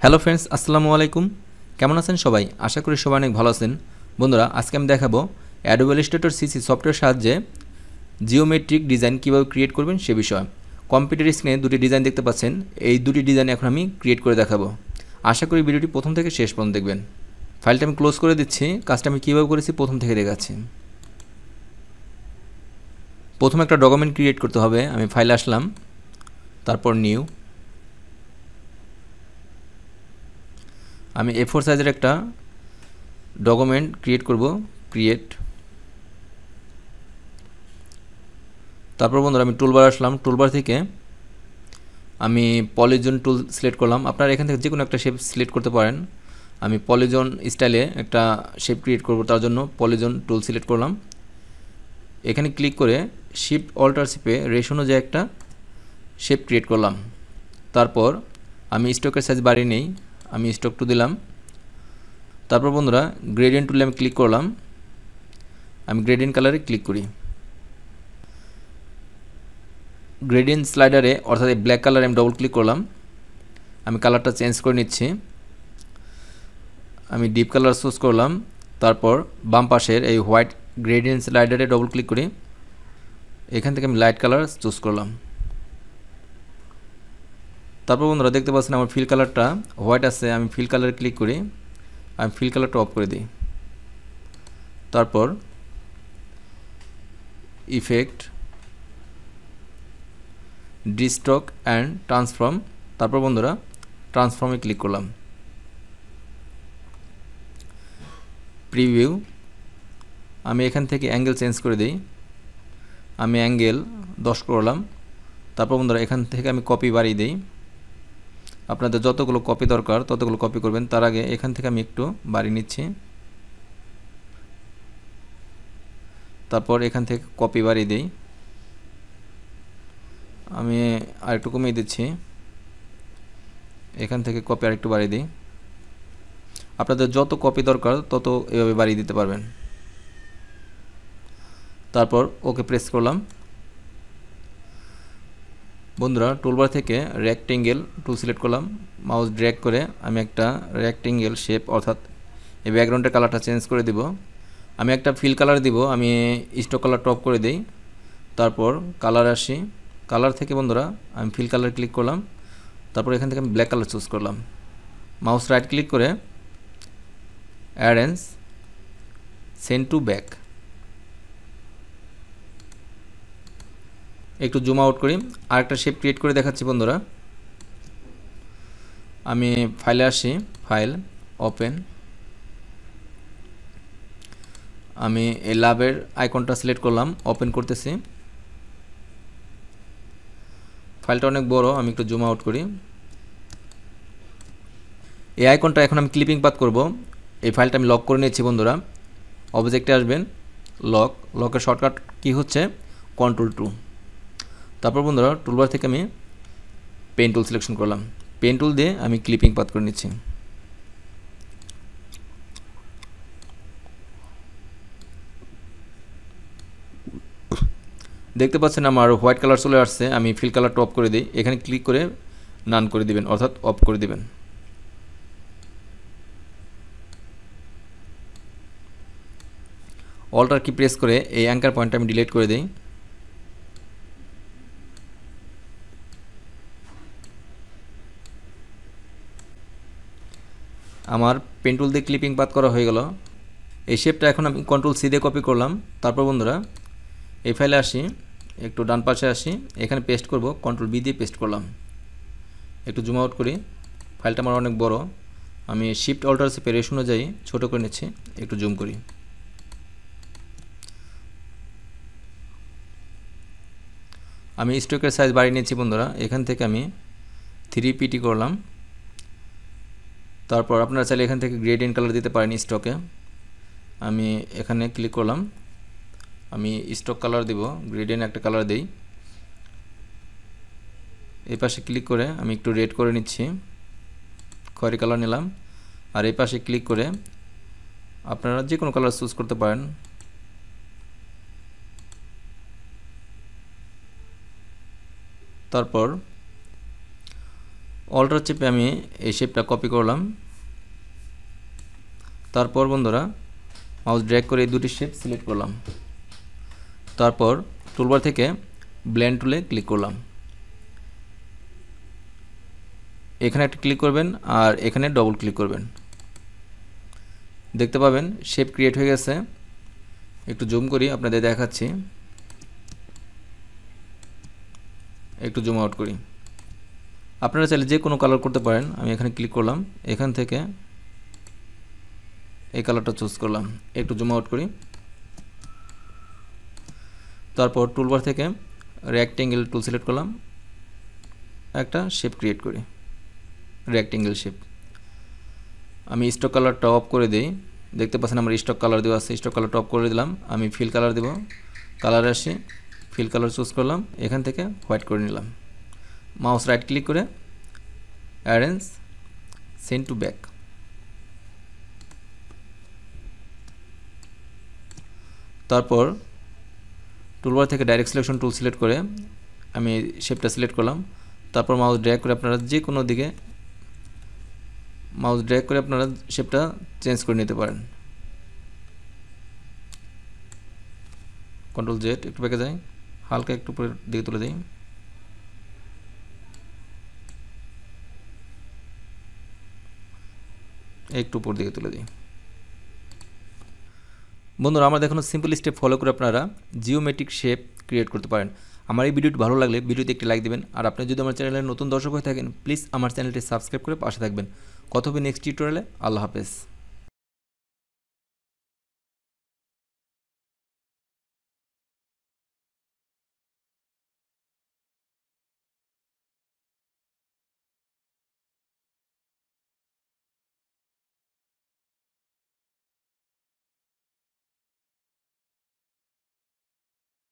Hello friends, আসসালামু আলাইকুম। কেমন আছেন সবাই? আশা করি সবাই অনেক ভালো আছেন। বন্ধুরা, আজকে আমি দেখাবো অ্যাডোবে ইলাস্ট্রেটর সিসি সফটওয়্যার সাহায্যে জিওমেট্রিক ডিজাইন কীভাবে ক্রিয়েট করবেন সে বিষয়ে। কম্পিউটার স্ক্রিনে দুটি ডিজাইন দেখতে পাচ্ছেন, এই দুটি ডিজাইন এখন আমি ক্রিয়েট করে দেখাবো। আশা করি ভিডিওটি প্রথম থেকে শেষ পর্যন্ত দেখবেন। ফাইলটা আমি ক্লোজ করে দিচ্ছি। কাজটা আমি কীভাবে করেছি প্রথম থেকে দেখাচ্ছি। প্রথমে একটা ডকুমেন্ট ক্রিয়েট করতে হবে। আমি ফাইলে আসলাম, তারপর নিউ। আমি A4 সাইজের একটা ডকুমেন্ট ক্রিয়েট করব, ক্রিয়েট। তারপর বন্ধুরা আমি টুলবার আসলাম, টুলবার থেকে আমি পলিজন টুল সিলেক্ট করলাম। আপনারা এখান থেকে যে কোনো একটা শেপ সিলেক্ট করতে পারেন। আমি পলিজন স্টাইলে একটা শেপ ক্রিয়েট করব, তার জন্য পলিজন টুল সিলেক্ট করলাম। এখানে ক্লিক করে শিফট অল্টার চেপে রেশ অনুযায়ী একটা শেপ ক্রিয়েট করলাম। তারপর আমি স্টকের সাইজ বাড়িয়ে নেই, আমি স্টক 2 দিলাম। তারপর বন্ধুরা গ্রেডিয়েন্ট টুলে আমি ক্লিক করলাম, আমি গ্রেডিয়েন্ট কালারে ক্লিক করি। গ্রেডিয়েন্ট স্লাইডারে অর্থাৎ এই ব্ল্যাক কালারে আমি ডবল ক্লিক করলাম। আমি কালারটা চেঞ্জ করে নিচ্ছি। আমি ডিপ কালার চুজ করলাম। তারপর বাম পাশের এই হোয়াইট গ্রেডিয়েন্ট স্লাইডারে ডবল ক্লিক করি। এখান থেকে আমি লাইট কালার চুজ করলাম। তারপর বন্ধুরা দেখতে পাচ্ছেন আমার ফিল কালারটা হোয়াইট আছে, আমি ফিল কালারে ক্লিক করি। আমি ফিল কালারটা অফ করে দিই। তারপর ইফেক্ট, ডিস্টক অ্যান্ড ট্রান্সফর্ম। তারপর বন্ধুরা ট্রান্সফর্মে ক্লিক করলাম। প্রিভিউ, আমি এখান থেকে অ্যাঙ্গেল চেঞ্জ করে দিই। আমি অ্যাঙ্গেল 10 করলাম। তারপর বন্ধুরা এখান থেকে আমি কপি বাড়িয়ে দিই। আপনাদের যতগুলো কপি দরকার ততগুলো কপি করবেন। তার আগে এখান থেকে আমি একটু বাড়িয়ে নিচ্ছি। তারপর এখান থেকে কপি বাড়িয়ে দিই। আমি আরেকটু কমিয়ে দিচ্ছি। এখান থেকে কপি আরেকটু বাড়িয়ে দিই। আপনাদের যত কপি দরকার তত এভাবে বাড়িয়ে দিতে পারবেন। তারপর ওকে প্রেস করলাম। বন্ধুরা টুলবার থেকে রেক্টেঙ্গেল টুল সিলেক্ট করলাম, মাউস ড্র্যাগ করে আমি একটা রেক্টেঙ্গেল শেপ অর্থাৎ এই ব্যাকগ্রাউন্ডের কালারটা চেঞ্জ করে দিব। আমি একটা ফিল কালার দিব, আমি স্টক কালার টপ করে দিই। তারপর কালার আসি, কালার থেকে বন্ধুরা আমি ফিল কালার ক্লিক করলাম। তারপর এখান থেকে আমি ব্ল্যাক কালার চুজ করলাম। মাউস রাইট ক্লিক করে অ্যারেঞ্জ, সেন্ড টু ব্যাক। একটু জুম আউট করি, আরেকটা শেপ ক্রিয়েট করে দেখাচ্ছি বন্ধুরা। আমি ফাইলে আসি, ফাইল, ওপেন। আমি এই লাভের আইকনটা সিলেক্ট করলাম, ওপেন করতেছি। ফাইলটা অনেক বড়, আমি একটু জুম আউট করি। এই আইকনটা এখন আমি ক্লিপিং পাথ করব। এই ফাইলটা আমি লক করে নিয়েছি বন্ধুরা। অবজেক্টে আসবেন, লক, লকের শর্টকাট কি হচ্ছে Ctrl+2। তারপর বন্ধুরা টুলবার থেকে আমি পেন টুল সিলেকশন করলাম। পেন টুল দিয়ে আমি ক্লিপিং পাথ করে নিচ্ছি। দেখতে পাচ্ছেন আমার হোয়াইট কালার চলে আসছে। আমি ফিল কালার অফ করে দিই। এখানে ক্লিক করে নান করে দিবেন অর্থাৎ অফ করে দিবেন। অল্টার কি প্রেস করে এই অ্যাঙ্কার পয়েন্টটা আমি ডিলিট করে দিই। আমার পেন টুল দিয়ে ক্লিপিং পাথ করা হয়ে গেল। এই শেপটা এখন আমি Ctrl+C দিয়ে কপি করলাম। তারপর বন্ধুরা এই ফাইলে আসি, একটু ডান পাশে আসি, এখানে পেস্ট করব, Ctrl+V দিয়ে পেস্ট করলাম। একটু জুম আউট করি, ফাইলটা আমার অনেক বড়, আমি শিফট অল্টার চেপে রেশ অনুযায়ী ছোটো করে নিচ্ছি। একটু জুম করি। আমি স্টকের সাইজ বাড়িয়ে নিচ্ছি বন্ধুরা। এখান থেকে আমি 3pt করলাম। তারপর আপনারা চাইলে এখান থেকে গ্রেডিয়েন্ট কালার দিতে পারেন স্টকে। আমি এখানে ক্লিক করলাম, আমি স্টক কালার দিব, গ্রেডিয়েন্ট একটা কালার দেই। এই পাশে ক্লিক করে আমি একটু রেড করে নিচ্ছি, খয়েরি কালার নিলাম। আর এই পাশে ক্লিক করে আপনারা যে কোনো কালার চুজ করতে পারেন। তারপর অল্টার চেপে আমি এই শেপটা কপি করলাম। তারপর বন্ধুরা মাউস ড্র্যাগ করে এই দুটি শেপ সিলেক্ট করলাম। তারপর টুলবার থেকে ব্লেন্ড টুলে ক্লিক করলাম। এখানে একটা ক্লিক করবেন আর এখানে ডবল ক্লিক করবেন। দেখতে পাবেন শেপ ক্রিয়েট হয়ে গেছে। একটু জুম করি আপনাদের দেখাচ্ছি, একটু জুম আউট করি। আপনারা চাইলে যে কোনো কালার করতে পারেন। আমি এখানে ক্লিক করলাম, এখান থেকে এই কালারটা চুজ করলাম, একটু জুম আউট করি। তারপর টুলবার থেকে রেক্ট্যাঙ্গেল টুল সিলেক্ট করলাম, একটা শেপ ক্রিয়েট করি, রেক্ট্যাঙ্গেল শেপ। আমি স্টক কালারটা অফ করে দিই। দেখতে পাচ্ছেন আমার স্টক কালার দেওয়া আছে, স্টক কালারটা অফ করে দিলাম। আমি ফিল কালার দেব, কালারে আসি, ফিল কালার চুজ করলাম, এখান থেকে হোয়াইট করে নিলাম। মাউস রাইট ক্লিক করে অ্যারেঞ্জ সেন্ড টু ব্যাক। তারপর টুলবার থেকে ডাইরেক্ট সিলেকশন টুল সিলেক্ট করে আমি শেপটা সিলেক্ট করলাম। তারপর মাউস ড্র্যাগ করে আপনারা যে কোনো দিকে মাউস ড্র্যাগ করে আপনারা শেপটা চেঞ্জ করে নিতে পারেন। কন্ট্রোল জেড, একটু ব্যাকে যাই, হালকা একটু উপরের দিকে তুলে দিই। একটু উপর দিকে তুলে দিই। বন্ধুরা আমাদের এখনো সিম্পল স্টেপ ফলো করে আপনারা জিওমেট্রিক শেপ ক্রিয়েট করতে পারেন। আমার এই ভিডিওটি ভালো লাগলে ভিডিওতে একটি লাইক দেবেন। আর আপনি যদি আমার চ্যানেলের নতুন দর্শক হয়ে থাকেন প্লিজ আমার চ্যানেলটি সাবস্ক্রাইব করে পাশে থাকবেন। কথা হবে নেক্সট টিউটোরিয়ালে। আল্লাহ হাফেজ।